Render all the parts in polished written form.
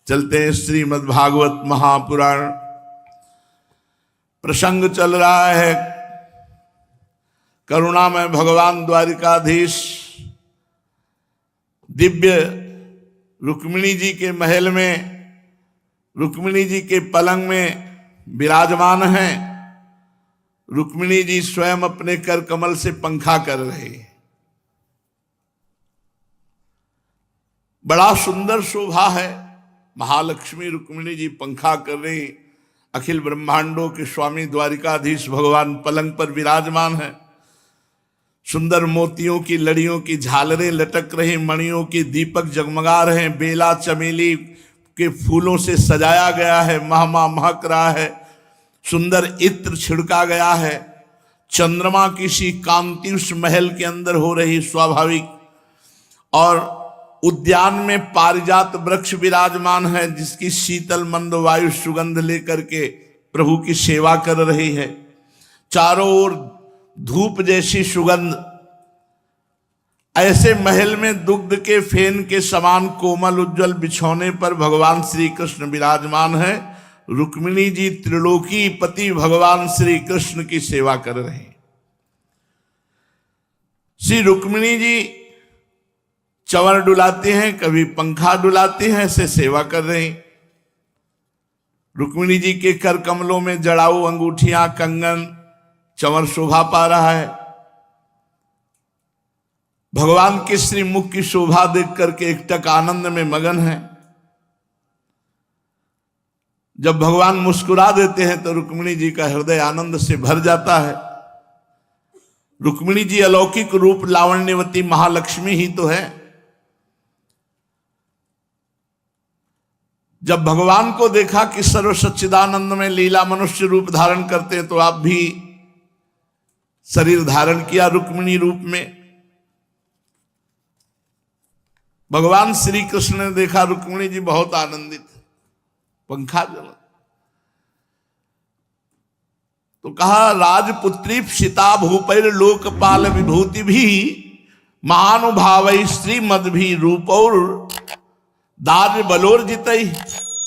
चलते हैं श्रीमद् भागवत महापुराण। प्रसंग चल रहा है करुणामय भगवान द्वारिकाधीश दिव्य रुक्मिणी जी के महल में, रुक्मिणी जी के पलंग में विराजमान हैं। रुक्मिणी जी स्वयं अपने कर कमल से पंखा कर रहे हैं। बड़ा सुंदर शोभा है। महालक्ष्मी रुक्मिणी जी पंखा कर रही, अखिल ब्रह्मांडों के स्वामी द्वारिकाधीश भगवान पलंग पर विराजमान है। सुंदर मोतियों की लड़ियों की झालरें लटक रही, मणियों की दीपक जगमगा रहे हैं, बेला चमेली के फूलों से सजाया गया है, महमा महक रहा है, सुंदर इत्र छिड़का गया है। चंद्रमा की सी कांति उस महल के अंदर हो रही स्वाभाविक। और उद्यान में पारिजात वृक्ष विराजमान है, जिसकी शीतल मंद वायु सुगंध लेकर के प्रभु की सेवा कर रही है। चारों ओर धूप जैसी सुगंध। ऐसे महल में दुग्ध के फेन के समान कोमल उज्जवल बिछौने पर भगवान श्री कृष्ण विराजमान है। रुक्मिणी जी त्रिलोकी पति भगवान श्री कृष्ण की सेवा कर रहे हैं। श्री रुक्मिणी जी चंवर डुलाते हैं, कभी पंखा डुलाते हैं, ऐसे सेवा कर रहे हैं। रुक्मिणी जी के कर कमलों में जड़ाऊ अंगूठियां, कंगन, चंवर शोभा पा रहा है। भगवान के श्रीमुख की शोभा देख करके एकटक आनंद में मगन है। जब भगवान मुस्कुरा देते हैं तो रुक्मिणी जी का हृदय आनंद से भर जाता है। रुक्मिणी जी अलौकिक रूप लावण्यवती महालक्ष्मी ही तो है। जब भगवान को देखा कि सर्व सच्चिदानंद में लीला मनुष्य रूप धारण करते हैं, तो आप भी शरीर धारण किया रुक्मिणी रूप में। भगवान श्री कृष्ण ने देखा रुक्मिणी जी बहुत आनंदित, पंखा जला तो कहा, राजपुत्री सीता भूपैर लोकपाल विभूति भी महानुभाव श्रीमद भी रूपौर दार्य बलोर जितई।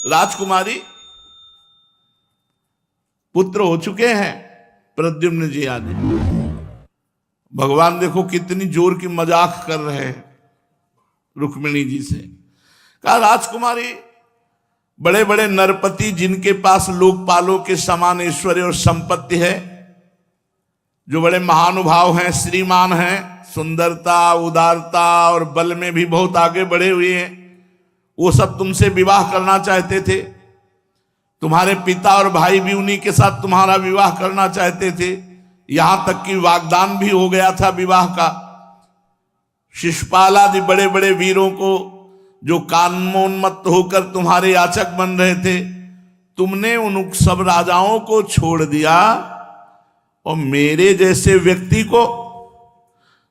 राजकुमारी पुत्र हो चुके हैं प्रद्युम्न जी आदि। भगवान देखो कितनी जोर की मजाक कर रहे हैं रुक्मिणी जी से। कहा, राजकुमारी बड़े बड़े नरपति जिनके पास लोकपालों के समान ऐश्वर्य और संपत्ति है, जो बड़े महानुभाव हैं, श्रीमान हैं, सुंदरता उदारता और बल में भी बहुत आगे बढ़े हुए हैं, वो सब तुमसे विवाह करना चाहते थे। तुम्हारे पिता और भाई भी उन्हीं के साथ तुम्हारा विवाह करना चाहते थे। यहां तक कि वाग्दान भी हो गया था विवाह का। शिशुपाल आदि बड़े बड़े वीरों को, जो कामोन्मत्त होकर तुम्हारे याचक बन रहे थे, तुमने उन सब राजाओं को छोड़ दिया और मेरे जैसे व्यक्ति को,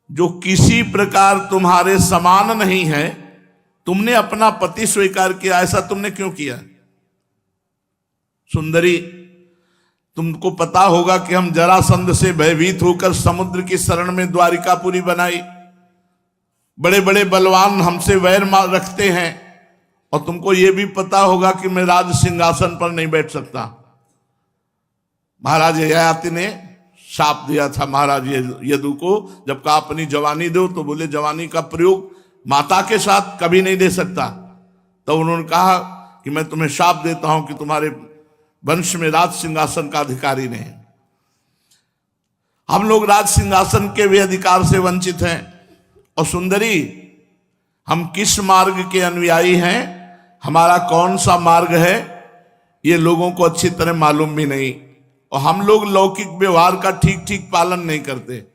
जो किसी प्रकार तुम्हारे समान नहीं है, तुमने अपना पति स्वीकार किया। ऐसा तुमने क्यों किया? सुंदरी, तुमको पता होगा कि हम जरासंध से भयभीत होकर समुद्र की शरण में द्वारिकापुरी बनाई। बड़े बड़े बलवान हमसे वैर रखते हैं, और तुमको यह भी पता होगा कि मैं राज सिंहासन पर नहीं बैठ सकता। महाराज ययाति ने शाप दिया था महाराज यदु को, जब कहा अपनी जवानी दो, तो बोले जवानी का प्रयोग माता के साथ कभी नहीं दे सकता। तो उन्होंने कहा कि मैं तुम्हें शाप देता हूं कि तुम्हारे वंश में राज सिंहासन का अधिकारी नहीं। हम लोग राज सिंहासन के भी अधिकार से वंचित हैं। और सुंदरी, हम किस मार्ग के अनुयायी हैं, हमारा कौन सा मार्ग है, ये लोगों को अच्छी तरह मालूम भी नहीं। और हम लोग लौकिक व्यवहार का ठीक ठीक पालन नहीं करते,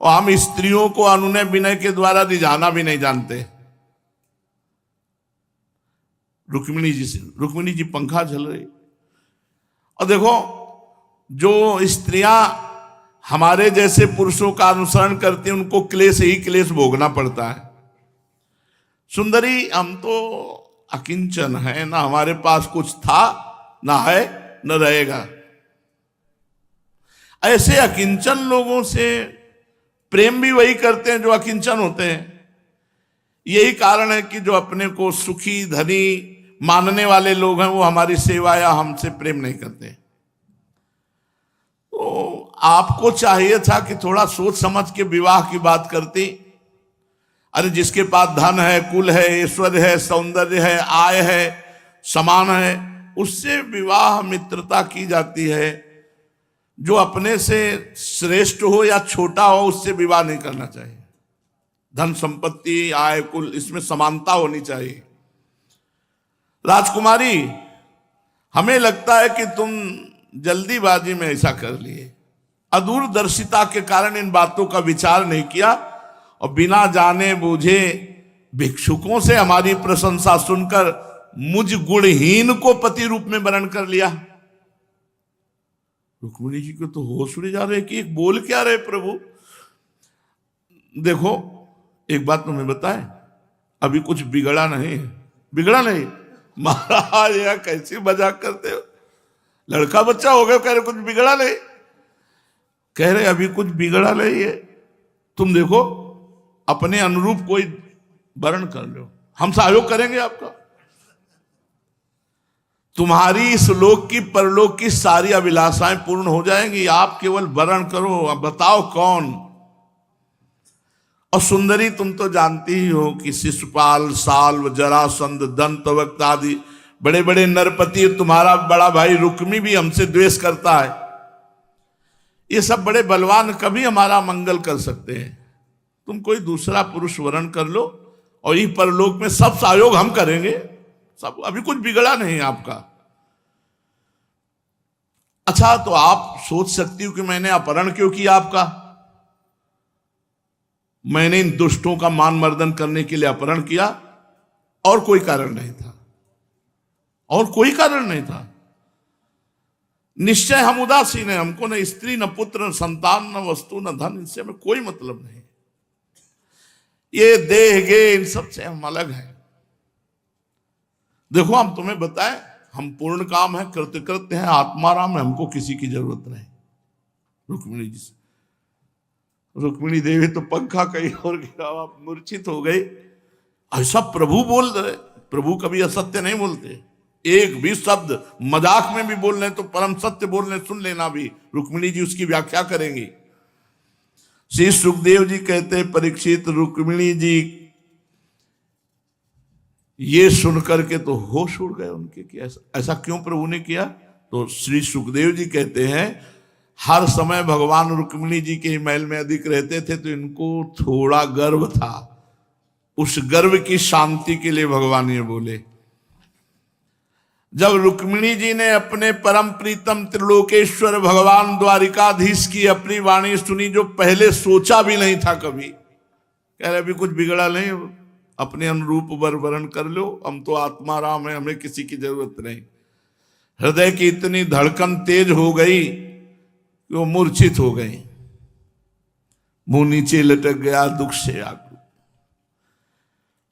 और हम स्त्रियों को अनुनय विनय के द्वारा रिझाना भी नहीं जानते। रुक्मिणी जी पंखा झल रही। और देखो, जो स्त्रियां हमारे जैसे पुरुषों का अनुसरण करती हैं, उनको क्लेश ही क्लेश भोगना पड़ता है। सुंदरी, हम तो अकिंचन है, ना हमारे पास कुछ था, ना है, न रहेगा। ऐसे अकिंचन लोगों से प्रेम भी वही करते हैं जो अकिंचन होते हैं। यही कारण है कि जो अपने को सुखी, धनी, मानने वाले लोग हैं वो हमारी सेवा या हमसे प्रेम नहीं करते। तो आपको चाहिए था कि थोड़ा सोच समझ के विवाह की बात करती। अरे जिसके पास धन है, कुल है, ऐश्वर्य है, सौंदर्य है, आय है, समान है, उससे विवाह मित्रता की जाती है। जो अपने से श्रेष्ठ हो या छोटा हो उससे विवाह नहीं करना चाहिए। धन संपत्ति, आय, कुल, इसमें समानता होनी चाहिए। राजकुमारी, हमें लगता है कि तुम जल्दीबाजी में ऐसा कर लिए, अदूरदर्शिता के कारण इन बातों का विचार नहीं किया और बिना जाने बूझे भिक्षुकों से हमारी प्रशंसा सुनकर मुझ गुणहीन को पति रूप में वर्ण कर लिया। रुक्मिणी जी को तो होश उड़ जा रहे कि एक बोल क्या रहे प्रभु। देखो एक बात तुम्हें बताए, अभी कुछ बिगड़ा नहीं, बिगड़ा नहीं। महाराज यार कैसी मजाक करते हो, लड़का बच्चा हो गया, कह रहे कुछ बिगड़ा नहीं, कह रहे अभी कुछ बिगड़ा नहीं है। तुम देखो अपने अनुरूप कोई वर्ण कर लो, हम सहयोग करेंगे आपका। तुम्हारी इस लोक की परलोक की सारी अभिलाषाएं पूर्ण हो जाएंगी, आप केवल वर्ण करो, अब बताओ कौन। और सुंदरी, तुम तो जानती ही हो कि शिशुपाल, साल्व, जरासंध, दंतवक्त आदि बड़े बड़े नरपति, तुम्हारा बड़ा भाई रुक्मी भी हमसे द्वेष करता है। ये सब बड़े बलवान कभी हमारा मंगल कर सकते हैं। तुम कोई दूसरा पुरुष वर्ण कर लो और इस परलोक में सब सहयोग हम करेंगे, सब, अभी कुछ बिगड़ा नहीं आपका। अच्छा तो आप सोच सकती हो कि मैंने अपहरण क्यों किया आपका। मैंने इन दुष्टों का मान मर्दन करने के लिए अपहरण किया, और कोई कारण नहीं था, और कोई कारण नहीं था। निश्चय हम उदासीन है, हमको न स्त्री, न पुत्र, न संतान, न वस्तु, न धन, इनसे हमें कोई मतलब नहीं। ये देह गे इन सब से हम अलग हैं। देखो हम तुम्हें बताएं, हम पूर्ण काम है, कृतकृत्य है, आत्माराम है, हमको किसी की जरूरत नहीं। रुक्मिणी जी से, रुक्मिणी देवी तो पंखा कहीं और गिरा, आप मूर्छित हो गई। ऐसा प्रभु बोल रहे, प्रभु कभी असत्य नहीं बोलते, एक भी शब्द मजाक में भी बोल रहे तो परम सत्य बोल रहे, सुन लेना भी। रुक्मिणी जी उसकी व्याख्या करेंगी। श्री सुखदेव जी कहते हैं, परीक्षित, रुक्मिणी जी ये सुनकर के तो होश उड़ गए उनके कि ऐसा क्यों प्रभु ने किया। तो श्री सुखदेव जी कहते हैं, हर समय भगवान रुक्मिणी जी के महल में अधिक रहते थे तो इनको थोड़ा गर्व था। उस गर्व की शांति के लिए भगवान ये बोले। जब रुक्मिणी जी ने अपने परम प्रीतम त्रिलोकेश्वर भगवान द्वारिकाधीश की अपनी वाणी सुनी, जो पहले सोचा भी नहीं था कभी, कह रहे अभी कुछ बिगड़ा नहीं, अपने अनुरूप वर वर्ण कर लो, हम तो आत्माराम है, हमें किसी की जरूरत नहीं। हृदय की इतनी धड़कन तेज हो गई कि वो मूर्छित हो गई, मुंह नीचे लटक गया, दुख से आकुल,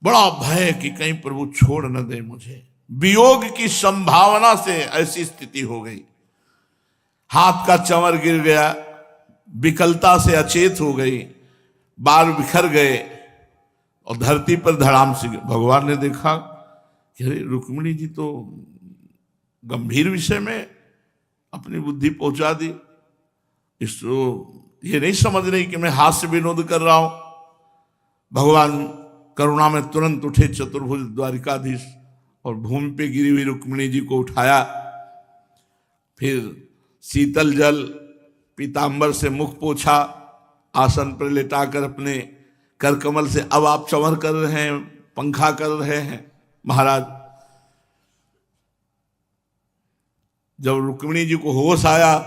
बड़ा भय कि कहीं प्रभु छोड़ न दे मुझे। वियोग की संभावना से ऐसी स्थिति हो गई, हाथ का चंवर गिर गया, विकलता से अचेत हो गई, बाल बिखर गए और धरती पर धड़ाम से भगवान ने देखा कि अरे रुक्मिणी जी तो गंभीर विषय में अपनी बुद्धि पहुंचा दी, इसको ये नहीं समझ रही कि मैं हास्य विनोद कर रहा हूं। भगवान करुणा में तुरंत उठे, चतुर्भुज द्वारिकाधीश, और भूमि पे गिरी हुई रुक्मिणी जी को उठाया, फिर शीतल जल पीतांबर से मुख पोछा, आसन पर लेटाकर अपने कर कमल से, अब आप चंवर कर रहे हैं, पंखा कर रहे हैं महाराज। जब रुक्मिणी जी को होश आया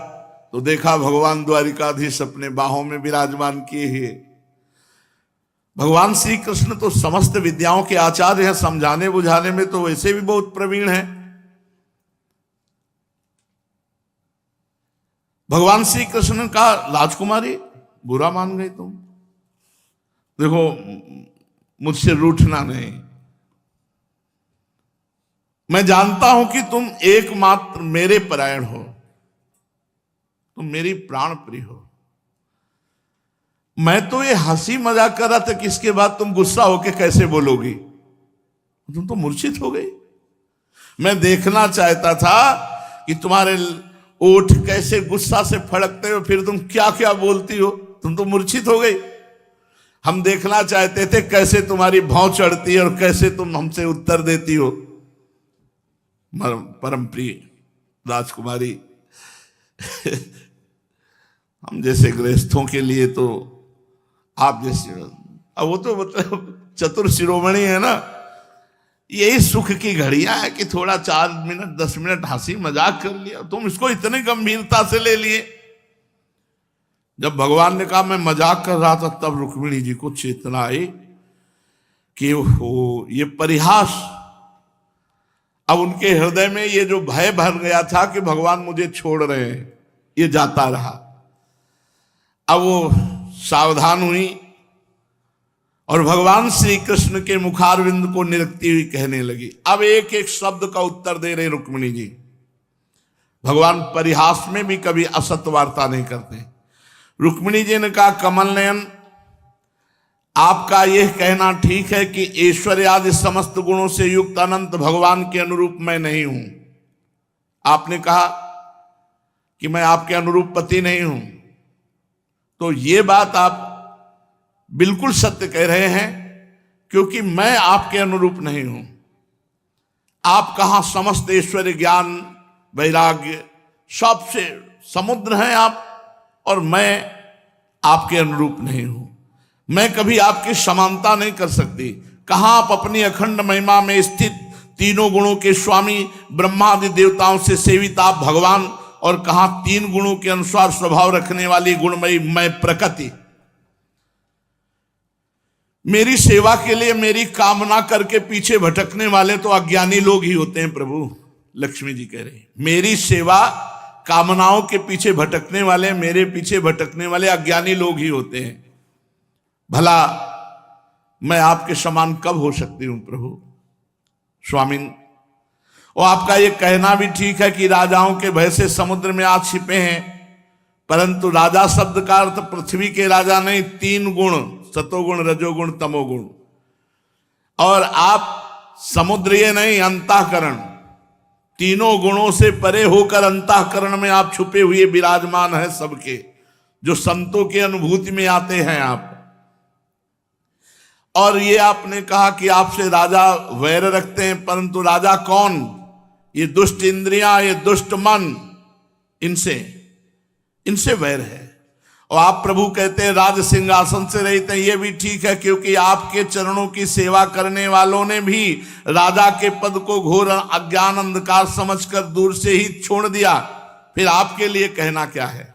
तो देखा भगवान द्वारिकाधीश अपने बाहों में विराजमान किए हैं। भगवान श्री कृष्ण तो समस्त विद्याओं के आचार्य हैं, समझाने बुझाने में तो वैसे भी बहुत प्रवीण हैं। भगवान श्री कृष्ण का, राजकुमारी बुरा मान गई तुम, देखो मुझसे रूठना नहीं, मैं जानता हूं कि तुम एकमात्र मेरे परायण हो, तुम मेरी प्राण प्रिय हो। मैं तो ये हंसी मजाक कर रहा था कि इसके बाद तुम गुस्सा होके कैसे बोलोगी, तुम तो मूर्छित हो गई। मैं देखना चाहता था कि तुम्हारे ओठ कैसे गुस्सा से फड़कते हो, फिर तुम क्या क्या बोलती हो, तुम तो मूर्छित हो गई। हम देखना चाहते थे कैसे तुम्हारी भौं चढ़ती है और कैसे तुम हमसे उत्तर देती हो। परम प्रिय राजकुमारी, हम जैसे गृहस्थों के लिए तो आप जैसे, अब वो तो मतलब चतुर शिरोमणि है ना, यही सुख की घड़ियां है कि थोड़ा 4 मिनट 10 मिनट हंसी मजाक कर लिया। तुम इसको इतनी गंभीरता से ले लिए। जब भगवान ने कहा मैं मजाक कर रहा था, तब रुक्मिणी जी को चेतना आई कि वो ये परिहास। अब उनके हृदय में ये जो भय भर गया था कि भगवान मुझे छोड़ रहे हैं, ये जाता रहा। अब वो सावधान हुई और भगवान श्री कृष्ण के मुखारविंद को निरखती हुई कहने लगी। अब एक एक शब्द का उत्तर दे रहे रुक्मिणी जी। भगवान परिहास में भी कभी असत्य वार्ता नहीं करते। रुक्मिणी जी ने कहा, कमल नयन, आपका यह कहना ठीक है कि ऐश्वर्य आदि समस्त गुणों से युक्त अनंत भगवान के अनुरूप मैं नहीं हूं। आपने कहा कि मैं आपके अनुरूप पति नहीं हूं, तो ये बात आप बिल्कुल सत्य कह रहे हैं, क्योंकि मैं आपके अनुरूप नहीं हूं। आप कहां समस्त ऐश्वर्य ज्ञान वैराग्य सबसे समुद्र हैं आप, और मैं आपके अनुरूप नहीं हूं। मैं कभी आपकी समानता नहीं कर सकती। कहां आप अपनी अखंड महिमा में स्थित तीनों गुणों के स्वामी ब्रह्मादि देवताओं से सेवित आप भगवान, और कहां 3 गुणों के अनुसार स्वभाव रखने वाली गुणमयी मैं प्रकृति। मेरी सेवा के लिए मेरी कामना करके पीछे भटकने वाले तो अज्ञानी लोग ही होते हैं प्रभु। लक्ष्मी जी कह रहे, मेरी सेवा कामनाओं के पीछे भटकने वाले, मेरे पीछे भटकने वाले अज्ञानी लोग ही होते हैं। भला मैं आपके समान कब हो सकती हूं प्रभु? स्वामिन, और आपका ये कहना भी ठीक है कि राजाओं के भय से समुद्र में आज छिपे हैं, परंतु राजा शब्द का अर्थ पृथ्वी के राजा नहीं, 3 गुण, सतोगुण रजोगुण तमोगुण। और आप समुद्र ये नहीं, अंतःकरण, तीनों गुणों से परे होकर अंतःकरण में आप छुपे हुए विराजमान हैं सबके, जो संतों की अनुभूति में आते हैं आप। और ये आपने कहा कि आपसे राजा वैर रखते हैं, परंतु राजा कौन? ये दुष्ट इंद्रियां, ये दुष्ट मन, इनसे वैर है। और आप प्रभु कहते हैं राज सिंहासन से रहित हैं, ये भी ठीक है, क्योंकि आपके चरणों की सेवा करने वालों ने भी राजा के पद को घोर अज्ञान अंधकार समझकर दूर से ही छोड़ दिया। फिर आपके लिए कहना क्या है?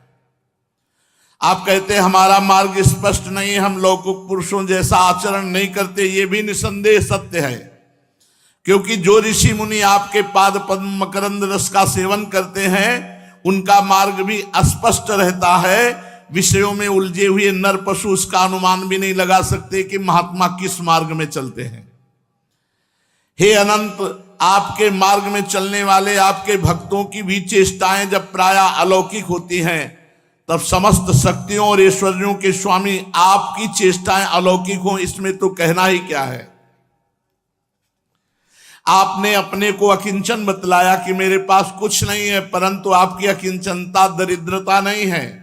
आप कहते हैं हमारा मार्ग स्पष्ट नहीं, हम लौकिक पुरुषों जैसा आचरण नहीं करते। ये भी निसंदेह सत्य है, क्योंकि जो ऋषि मुनि आपके पाद पद्म मकरंद रस का सेवन करते हैं, उनका मार्ग भी अस्पष्ट रहता है। विषयों में उलझे हुए नर पशु उसका अनुमान भी नहीं लगा सकते कि महात्मा किस मार्ग में चलते हैं। हे अनंत, आपके मार्ग में चलने वाले आपके भक्तों की भी चेष्टाएं जब प्रायः अलौकिक होती हैं, तब समस्त शक्तियों और ऐश्वर्यों के स्वामी आपकी चेष्टाएं अलौकिक हों, इसमें तो कहना ही क्या है। आपने अपने को अकिंचन बतलाया कि मेरे पास कुछ नहीं है, परंतु आपकी अकिंचनता दरिद्रता नहीं है।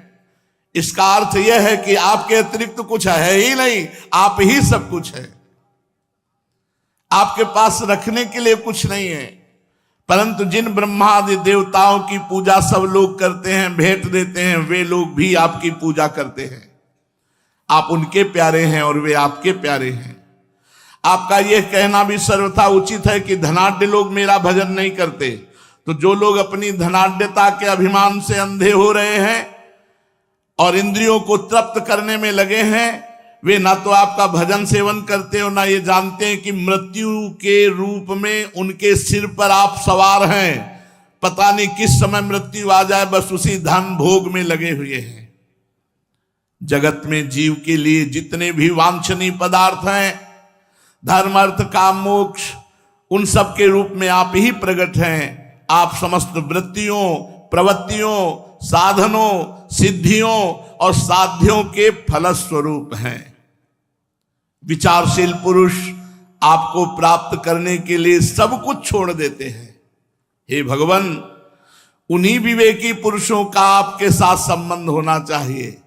इसका अर्थ यह है कि आपके अतिरिक्त कुछ है ही नहीं, आप ही सब कुछ है। आपके पास रखने के लिए कुछ नहीं है। परंतु जिन ब्रह्मादि देवताओं की पूजा सब लोग करते हैं, भेंट देते हैं, वे लोग भी आपकी पूजा करते हैं। आप उनके प्यारे हैं और वे आपके प्यारे हैं। आपका यह कहना भी सर्वथा उचित है कि धनाढ्य लोग मेरा भजन नहीं करते। तो जो लोग अपनी धनाढ्यता के अभिमान से अंधे हो रहे हैं और इंद्रियों को तृप्त करने में लगे हैं, वे ना तो आपका भजन सेवन करते हो, ना ये जानते हैं कि मृत्यु के रूप में उनके सिर पर आप सवार हैं। पता नहीं किस समय मृत्यु आ जाए, बस उसी धन भोग में लगे हुए हैं। जगत में जीव के लिए जितने भी वांछनीय पदार्थ हैं, धर्म अर्थ काम मोक्ष, उन सब के रूप में आप ही प्रकट हैं। आप समस्त वृत्तियों, प्रवृत्तियों, साधनों, सिद्धियों और साध्यों के फलस्वरूप हैं। विचारशील पुरुष आपको प्राप्त करने के लिए सब कुछ छोड़ देते हैं। हे भगवान, उन्हीं विवेकी पुरुषों का आपके साथ संबंध होना चाहिए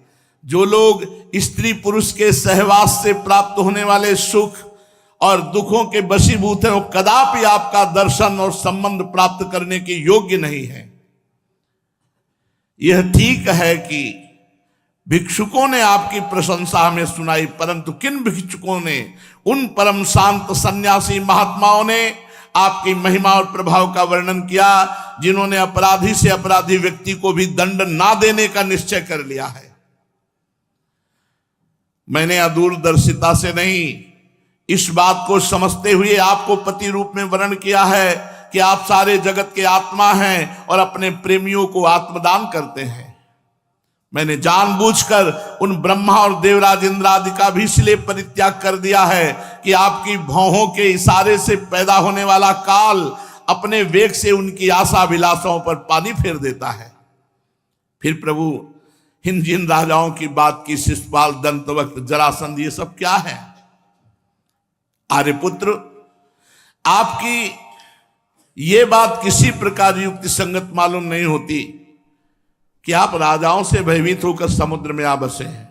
जो लोग स्त्री पुरुष के सहवास से प्राप्त होने वाले सुख और दुखों के वशीभूत हैं, वो कदापि आपका दर्शन और संबंध प्राप्त करने के योग्य नहीं है। यह ठीक है कि भिक्षुकों ने आपकी प्रशंसा हमें सुनाई, परंतु किन भिक्षुकों ने? उन परम शांत सन्यासी महात्माओं ने आपकी महिमा और प्रभाव का वर्णन किया जिन्होंने अपराधी से अपराधी व्यक्ति को भी दंड ना देने का निश्चय कर लिया है। मैंने अदूरदर्शिता से नहीं, इस बात को समझते हुए आपको पति रूप में वर्णन किया है कि आप सारे जगत के आत्मा हैं और अपने प्रेमियों को आत्मदान करते हैं। मैंने जानबूझकर उन ब्रह्मा और देवराज इंद्र आदि का भी इसलिए परित्याग कर दिया है कि आपकी भौहों के इशारे से पैदा होने वाला काल अपने वेग से उनकी आशा अभिलाषाओं पर पानी फेर देता है। फिर प्रभु इन जिन राजाओं की बात की, शिशुपाल, दंतवक्त, जरासंध, ये सब क्या है? आर्यपुत्र, आपकी ये बात किसी प्रकार युक्ति संगत मालूम नहीं होती कि आप राजाओं से भयभीत होकर समुद्र में आ बसे हैं,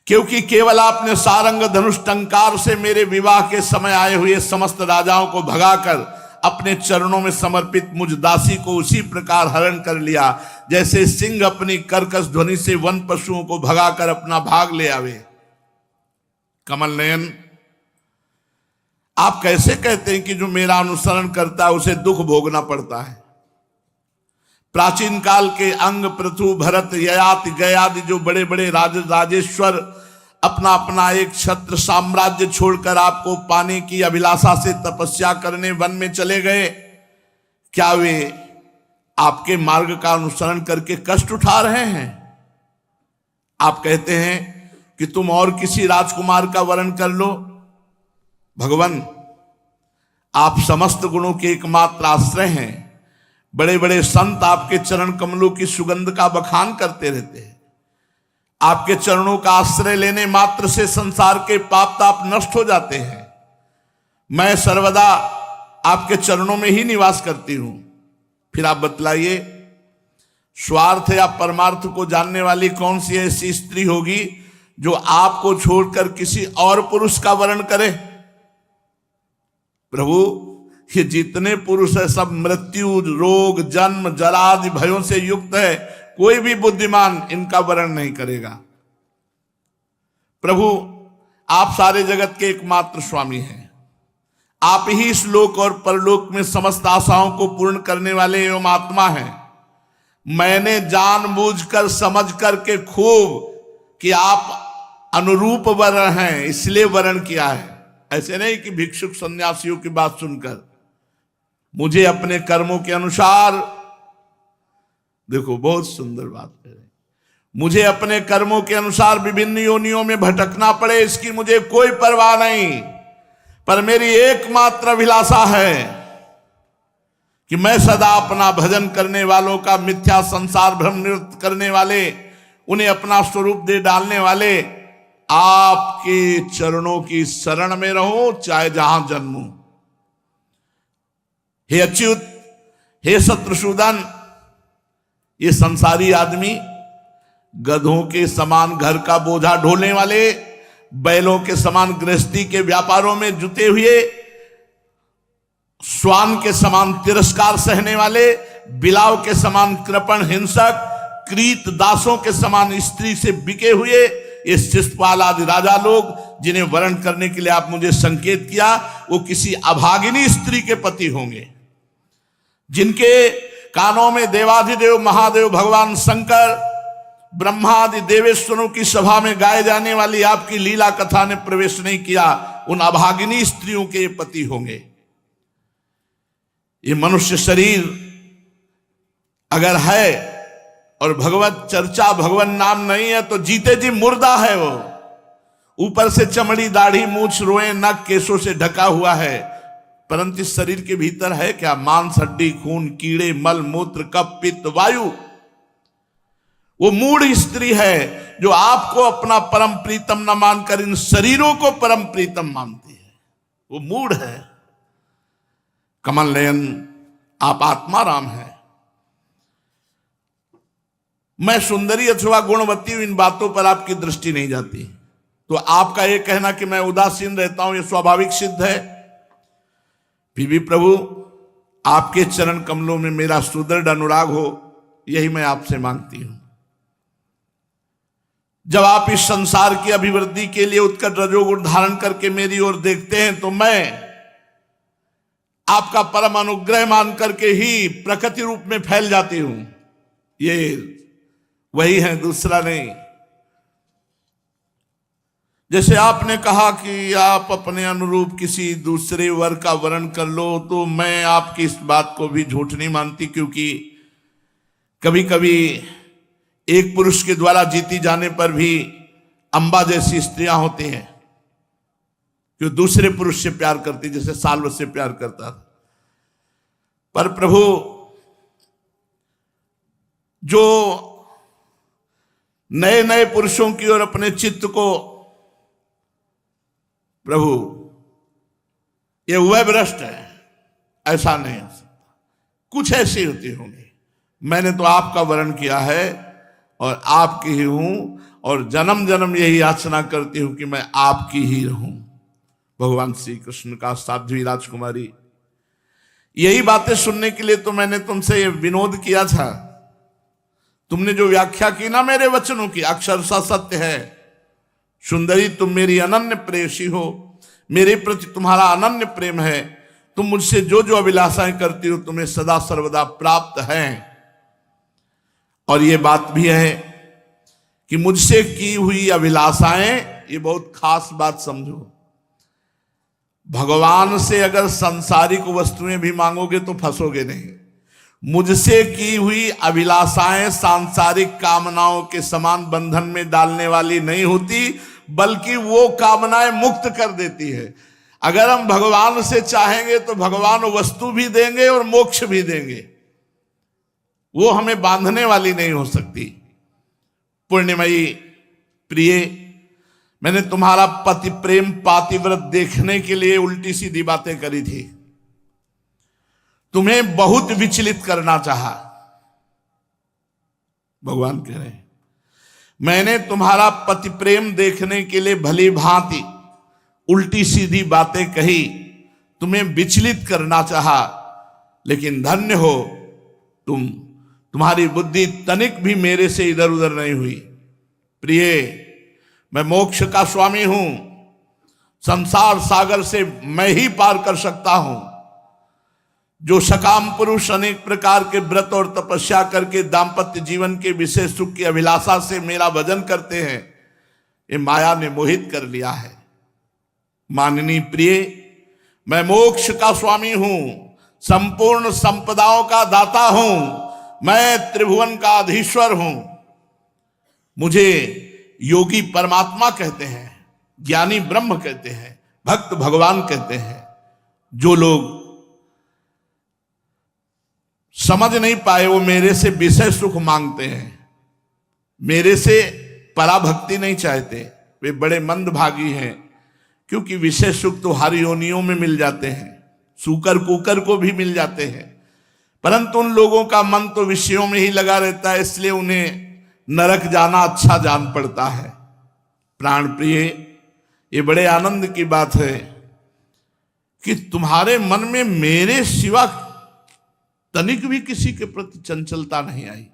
क्योंकि केवल आपने सारंग धनुष टंकार से मेरे विवाह के समय आए हुए समस्त राजाओं को भगाकर अपने चरणों में समर्पित मुझ दासी को उसी प्रकार हरण कर लिया जैसे सिंह अपनी कर्कश ध्वनि से वन पशुओं को भगाकर अपना भाग ले आवे। कमल नयन, आप कैसे कहते हैं कि जो मेरा अनुसरण करता है उसे दुख भोगना पड़ता है? प्राचीन काल के अंग, पृथु, भरत, ययाति, गयादि जो बड़े बड़े राजेश्वर अपना अपना एक छत्र साम्राज्य छोड़कर आपको पाने की अभिलाषा से तपस्या करने वन में चले गए, क्या वे आपके मार्ग का अनुसरण करके कष्ट उठा रहे हैं? आप कहते हैं कि तुम और किसी राजकुमार का वर्ण कर लो। भगवान, आप समस्त गुणों के एकमात्र आश्रय हैं। बड़े बड़े संत आपके चरण कमलों की सुगंध का बखान करते रहते हैं। आपके चरणों का आश्रय लेने मात्र से संसार के पाप ताप नष्ट हो जाते हैं। मैं सर्वदा आपके चरणों में ही निवास करती हूं। फिर आप बतलाइए, स्वार्थ या परमार्थ को जानने वाली कौन सी ऐसी स्त्री होगी जो आपको छोड़कर किसी और पुरुष का वर्ण करे? प्रभु, ये जितने पुरुष है सब मृत्यु, रोग, जन्म, जरा आदि भयों से युक्त है। कोई भी बुद्धिमान इनका वर्ण नहीं करेगा। प्रभु, आप सारे जगत के एकमात्र स्वामी हैं। आप ही इस लोक और परलोक में समस्त आशाओं को पूर्ण करने वाले एवं आत्मा हैं। मैंने जानबूझकर समझ करके खूब कि आप अनुरूप वर्ण हैं इसलिए वर्ण किया है। ऐसे नहीं कि भिक्षुक सन्यासियों की बात सुनकर। मुझे अपने कर्मों के अनुसार, देखो बहुत सुंदर बात है, मुझे अपने कर्मों के अनुसार विभिन्न योनियों में भटकना पड़े इसकी मुझे कोई परवाह नहीं, पर मेरी एकमात्र अभिलाषा है कि मैं सदा अपना भजन करने वालों का मिथ्या संसार भ्रम निवृत्त करने वाले, उन्हें अपना स्वरूप दे डालने वाले आपके चरणों की शरण में रहूं, चाहे जहां जन्मूं। हे अच्युत, हे शत्रुसूदन, ये संसारी आदमी गधों के समान घर का बोझा ढोने वाले, बैलों के समान गृहस्थी के व्यापारों में जुटे हुए, श्वान के समान तिरस्कार सहने वाले, बिलाव के समान कृपण हिंसक, क्रीत दासों के समान स्त्री से बिके हुए ये शिशुपाल आदि राजा लोग जिन्हें वर्ण करने के लिए आप मुझे संकेत किया, वो किसी अभागिनी स्त्री के पति होंगे, जिनके कानों में देवाधिदेव महादेव भगवान शंकर, ब्रह्मादि देवेश्वरों की सभा में गाए जाने वाली आपकी लीला कथा ने प्रवेश नहीं किया। उन अभागिनी स्त्रियों के पति होंगे। ये मनुष्य शरीर अगर है और भगवत चर्चा, भगवान नाम नहीं है तो जीते जी मुर्दा है वो। ऊपर से चमड़ी, दाढ़ी, मूछ, रोए, नख, केशों से ढका हुआ है, परंतु इस शरीर के भीतर है क्या? मांस, हड्डी, खून, कीड़े, मल, मूत्र, कफ, पित्त, वायु। वो मूढ़ स्त्री है जो आपको अपना परम प्रीतम न मानकर इन शरीरों को परम प्रीतम मानती है। वो मूढ़ है। कमल नयन, आप आत्मा राम हैं। मैं सुंदरी अथवा गुणवती हूं, इन बातों पर आपकी दृष्टि नहीं जाती। तो आपका यह कहना कि मैं उदासीन रहता हूं, यह स्वाभाविक सिद्ध है। फिर भी प्रभु आपके चरण कमलों में मेरा सुदृढ़ अनुराग हो, यही मैं आपसे मांगती हूं। जब आप इस संसार की अभिवृद्धि के लिए उत्कट रजोगुण धारण करके मेरी ओर देखते हैं तो मैं आपका परम अनुग्रह मान करके ही प्रकृति रूप में फैल जाती हूं। ये वही है, दूसरा नहीं। जैसे आपने कहा कि आप अपने अनुरूप किसी दूसरे वर का वर्ण कर लो, तो मैं आपकी इस बात को भी झूठ नहीं मानती, क्योंकि कभी कभी एक पुरुष के द्वारा जीती जाने पर भी अंबा जैसी स्त्रियां होती हैं जो दूसरे पुरुष से प्यार करती, जैसे साल्व से प्यार करता था। पर प्रभु जो नए नए पुरुषों की ओर अपने चित्त को, प्रभु ये वह भ्रष्ट है, ऐसा नहीं हो सकता। कुछ ऐसी होती होंगी। मैंने तो आपका वर्ण किया है और आपकी ही हूं, और जन्म जन्म यही याचना करती हूं कि मैं आपकी ही रहूं। भगवान श्री कृष्ण का साध्वी राजकुमारी, यही बातें सुनने के लिए तो मैंने तुमसे ये विनोद किया था। तुमने जो व्याख्या की ना मेरे वचनों की, अक्षरशः सत्य है। सुंदरी, तुम मेरी अनन्य प्रेयसी हो, मेरे प्रति तुम्हारा अनन्य प्रेम है। तुम मुझसे जो जो अभिलाषाएं करती हो तुम्हें सदा सर्वदा प्राप्त हैं। और ये बात भी है कि मुझसे की हुई अभिलाषाएं, ये बहुत खास बात समझो। भगवान से अगर सांसारिक वस्तुएं भी मांगोगे तो फंसोगे नहीं। मुझसे की हुई अभिलाषाएं सांसारिक कामनाओं के समान बंधन में डालने वाली नहीं होती, बल्कि वो कामनाएं मुक्त कर देती है। अगर हम भगवान से चाहेंगे तो भगवान वस्तु भी देंगे और मोक्ष भी देंगे, वो हमें बांधने वाली नहीं हो सकती। पुण्यमयी प्रिय, मैंने तुम्हारा पति प्रेम पातिव्रत देखने के लिए उल्टी सीधी बातें करी थी, तुम्हें बहुत विचलित करना चाहा। भगवान कह रहे हैं, मैंने तुम्हारा पति प्रेम देखने के लिए भली भांति उल्टी सीधी बातें कही, तुम्हें विचलित करना चाहा, लेकिन धन्य हो तुम, तुम्हारी बुद्धि तनिक भी मेरे से इधर उधर नहीं हुई। प्रिय, मैं मोक्ष का स्वामी हूं, संसार सागर से मैं ही पार कर सकता हूं। जो सकाम पुरुष अनेक प्रकार के व्रत और तपस्या करके दाम्पत्य जीवन के विशेष सुख की अभिलाषा से मेरा भजन करते हैं, ये माया ने मोहित कर लिया है। माननीय प्रिय, मैं मोक्ष का स्वामी हूं, संपूर्ण संपदाओं का दाता हूं, मैं त्रिभुवन का अधीश्वर हूं। मुझे योगी परमात्मा कहते हैं, ज्ञानी ब्रह्म कहते हैं, भक्त भगवान कहते हैं। जो लोग समझ नहीं पाए वो मेरे से विषय सुख मांगते हैं, मेरे से पराभक्ति नहीं चाहते, वे बड़े मंदभागी हैं, क्योंकि विषय सुख तो हर योनियों में मिल जाते हैं, सूकर कुकर को भी मिल जाते हैं, परंतु उन लोगों का मन तो विषयों में ही लगा रहता है, इसलिए उन्हें नरक जाना अच्छा जान पड़ता है। प्राण प्रिय, ये बड़े आनंद की बात है कि तुम्हारे मन में मेरे सिवा तनिक भी किसी के प्रति चंचलता नहीं आई।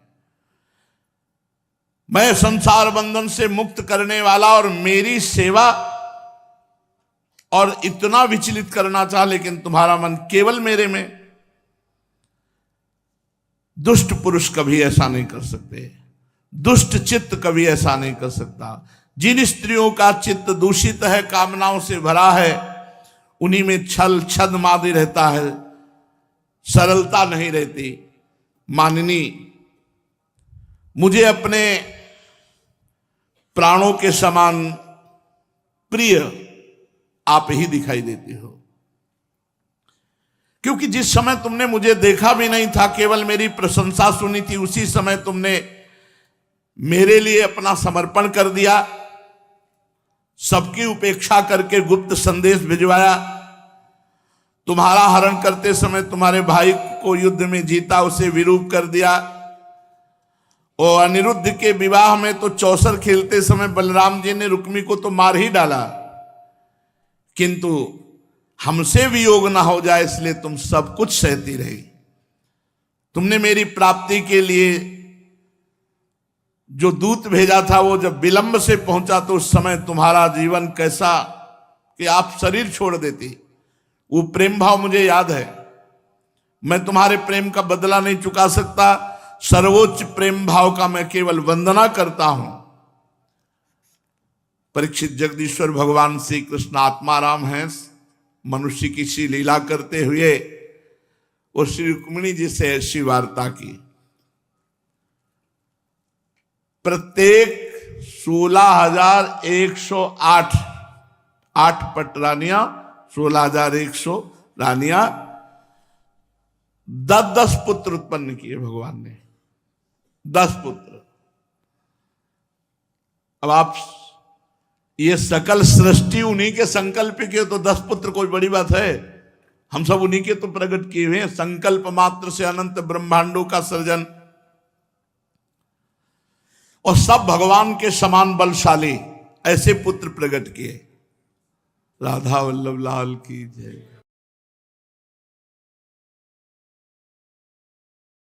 मैं संसार बंधन से मुक्त करने वाला, और मेरी सेवा और इतना विचलित करना चाह, लेकिन तुम्हारा मन केवल मेरे में। दुष्ट पुरुष कभी ऐसा नहीं कर सकते, दुष्ट चित्त कभी ऐसा नहीं कर सकता। जिन स्त्रियों का चित्त दूषित है, कामनाओं से भरा है, उन्हीं में छल छद मादी रहता है, सरलता नहीं रहती। माननी, मुझे अपने प्राणों के समान प्रिय आप ही दिखाई देती हो, क्योंकि जिस समय तुमने मुझे देखा भी नहीं था, केवल मेरी प्रशंसा सुनी थी, उसी समय तुमने मेरे लिए अपना समर्पण कर दिया, सबकी उपेक्षा करके गुप्त संदेश भिजवाया। तुम्हारा हरण करते समय तुम्हारे भाई को युद्ध में जीता, उसे विरूप कर दिया। और अनिरुद्ध के विवाह में तो चौसर खेलते समय बलराम जी ने रुक्मी को तो मार ही डाला, किंतु हमसे वियोग ना हो जाए इसलिए तुम सब कुछ सहती रही। तुमने मेरी प्राप्ति के लिए जो दूत भेजा था वो जब विलंब से पहुंचा तो उस समय तुम्हारा जीवन कैसा कि आप शरीर छोड़ देती। वो प्रेम भाव मुझे याद है, मैं तुम्हारे प्रेम का बदला नहीं चुका सकता, सर्वोच्च प्रेम भाव का मैं केवल वंदना करता हूं। परीक्षित जगदीश्वर भगवान श्री कृष्ण आत्माराम हैं, मनुष्य की सी लीला करते हुए और श्री रुक्मिणी जी से ऐसी वार्ता की। प्रत्येक 16,108 8 पट रानियां, 16,100 रानियां, 10-10 पुत्र उत्पन्न किए भगवान ने, 10 पुत्र। अब आप ये सकल सृष्टि उन्हीं के संकल्प के, तो 10 पुत्र कोई बड़ी बात है? हम सब उन्हीं के तो प्रकट किए हुए हैं। संकल्प मात्र से अनंत ब्रह्मांडों का सृजन, और सब भगवान के समान बलशाली, ऐसे पुत्र प्रकट किए। राधा वल्लभ लाल की जय।